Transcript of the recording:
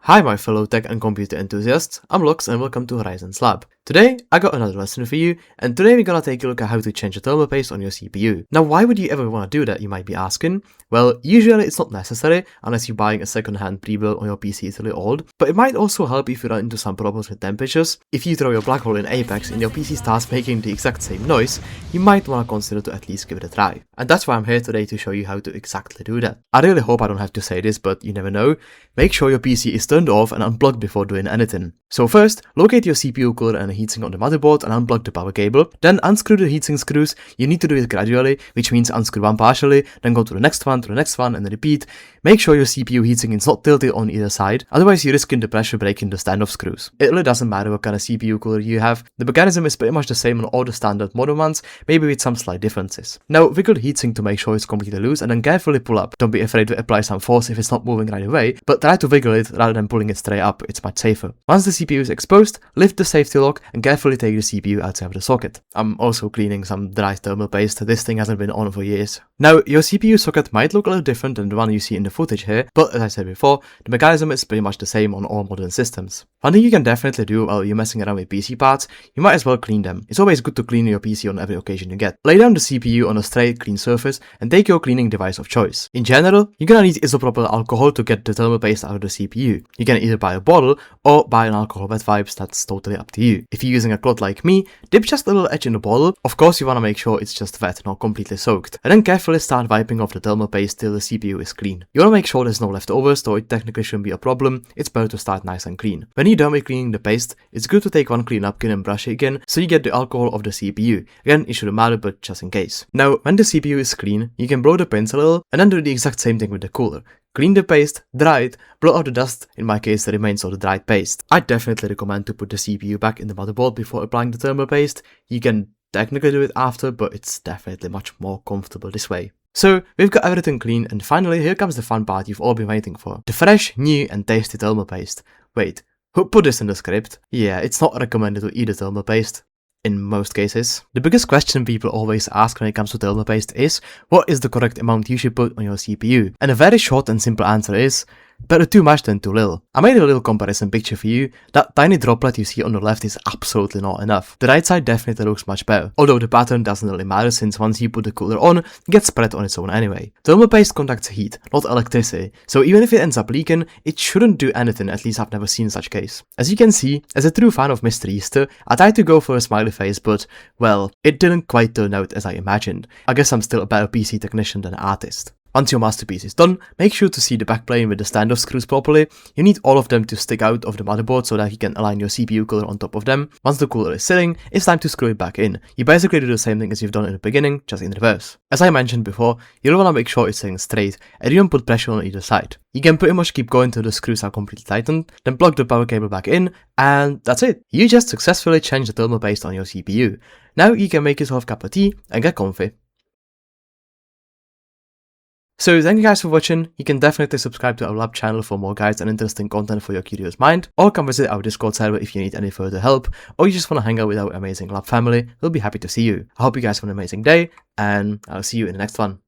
Hi my fellow tech and computer enthusiasts, I'm Lux and welcome to Horizons Lab. Today, I got another lesson for you, and today we're gonna take a look at how to change the thermal paste on your CPU. Now why would you ever want to do that, you might be asking? Well, usually it's not necessary unless you're buying a second-hand pre-built or your PC is really old, but it might also help if you run into some problems with temperatures. If you throw your black hole in Apex and your PC starts making the exact same noise, you might want to consider to at least give it a try. And that's why I'm here today to show you how to exactly do that. I really hope I don't have to say this, but you never know. Make sure your PC is turned off and unplugged before doing anything. So first, locate your CPU cooler and a heatsink on the motherboard and unplug the power cable. Then unscrew the heatsink screws. You need to do it gradually, which means unscrew one partially, then go to the next one, and then repeat. Make sure your CPU heatsink is not tilted on either side, otherwise you're risking the pressure breaking the standoff screws. It really doesn't matter what kind of CPU cooler you have. The mechanism is pretty much the same on all the standard modern ones, maybe with some slight differences. Now wiggle the heatsink to make sure it's completely loose and then carefully pull up. Don't be afraid to apply some force if it's not moving right away, but try to wiggle it rather than pulling it straight up, it's much safer. Once the CPU is exposed, lift the safety lock and carefully take the CPU outside of the socket. I'm also cleaning some dry thermal paste, this thing hasn't been on for years. Now your CPU socket might look a little different than the one you see in the footage here, but as I said before, the mechanism is pretty much the same on all modern systems. One thing you can definitely do while you're messing around with PC parts, you might as well clean them. It's always good to clean your PC on every occasion you get. Lay down the CPU on a straight, clean surface and take your cleaning device of choice. In general, you're gonna need isopropyl alcohol to get the thermal paste out of the CPU. You can either buy a bottle or buy an alcohol wet wipes, that's totally up to you. If you're using a cloth like me, dip just a little edge in the bottle. Of course you wanna make sure it's just wet, not completely soaked. And then carefully start wiping off the thermal paste till the CPU is clean. You wanna make sure there's no leftovers, though it technically shouldn't be a problem. It's better to start nice and clean. When you're done with cleaning the paste, it's good to take one clean napkin and brush it again, so you get the alcohol off the CPU. Again, it shouldn't matter, but just in case. Now, when the CPU is clean, you can blow the pins a little, and then do the exact same thing with the cooler. Clean the paste, dry it, blow out the dust, in my case the remains of the dried paste. I definitely recommend to put the CPU back in the motherboard before applying the thermal paste. You can technically do it after, but it's definitely much more comfortable this way. So, we've got everything clean, and finally here comes the fun part you've all been waiting for. The fresh, new and tasty thermal paste. Wait, who put this in the script? Yeah, it's not recommended to eat the thermal paste. In most cases. The biggest question people always ask when it comes to thermal paste is, what is the correct amount you should put on your CPU? And a very short and simple answer is, better too much than too little. I made a little comparison picture for you. That tiny droplet you see on the left is absolutely not enough. The right side definitely looks much better, although the pattern doesn't really matter since once you put the cooler on, it gets spread on its own anyway. Thermal paste conducts heat, not electricity, so even if it ends up leaking, it shouldn't do anything, at least I've never seen such case. As you can see, as a true fan of Mr. Easter, I tried to go for a smiley face, but, well, it didn't quite turn out as I imagined. I guess I'm still a better PC technician than an artist. Once your masterpiece is done, make sure to see the backplane with the standoff screws properly. You need all of them to stick out of the motherboard so that you can align your CPU cooler on top of them. Once the cooler is sitting, it's time to screw it back in. You basically do the same thing as you've done in the beginning, just in reverse. As I mentioned before, you'll want to make sure it's sitting straight and you don't put pressure on either side. You can pretty much keep going till the screws are completely tightened, then plug the power cable back in, and that's it. You just successfully changed the thermal paste on your CPU. Now you can make yourself a cup of tea and get comfy. So thank you guys for watching. You can definitely subscribe to our lab channel for more guides and interesting content for your curious mind, or come visit our Discord server if you need any further help, or you just want to hang out with our amazing lab family. We'll be happy to see you. I hope you guys have an amazing day, and I'll see you in the next one.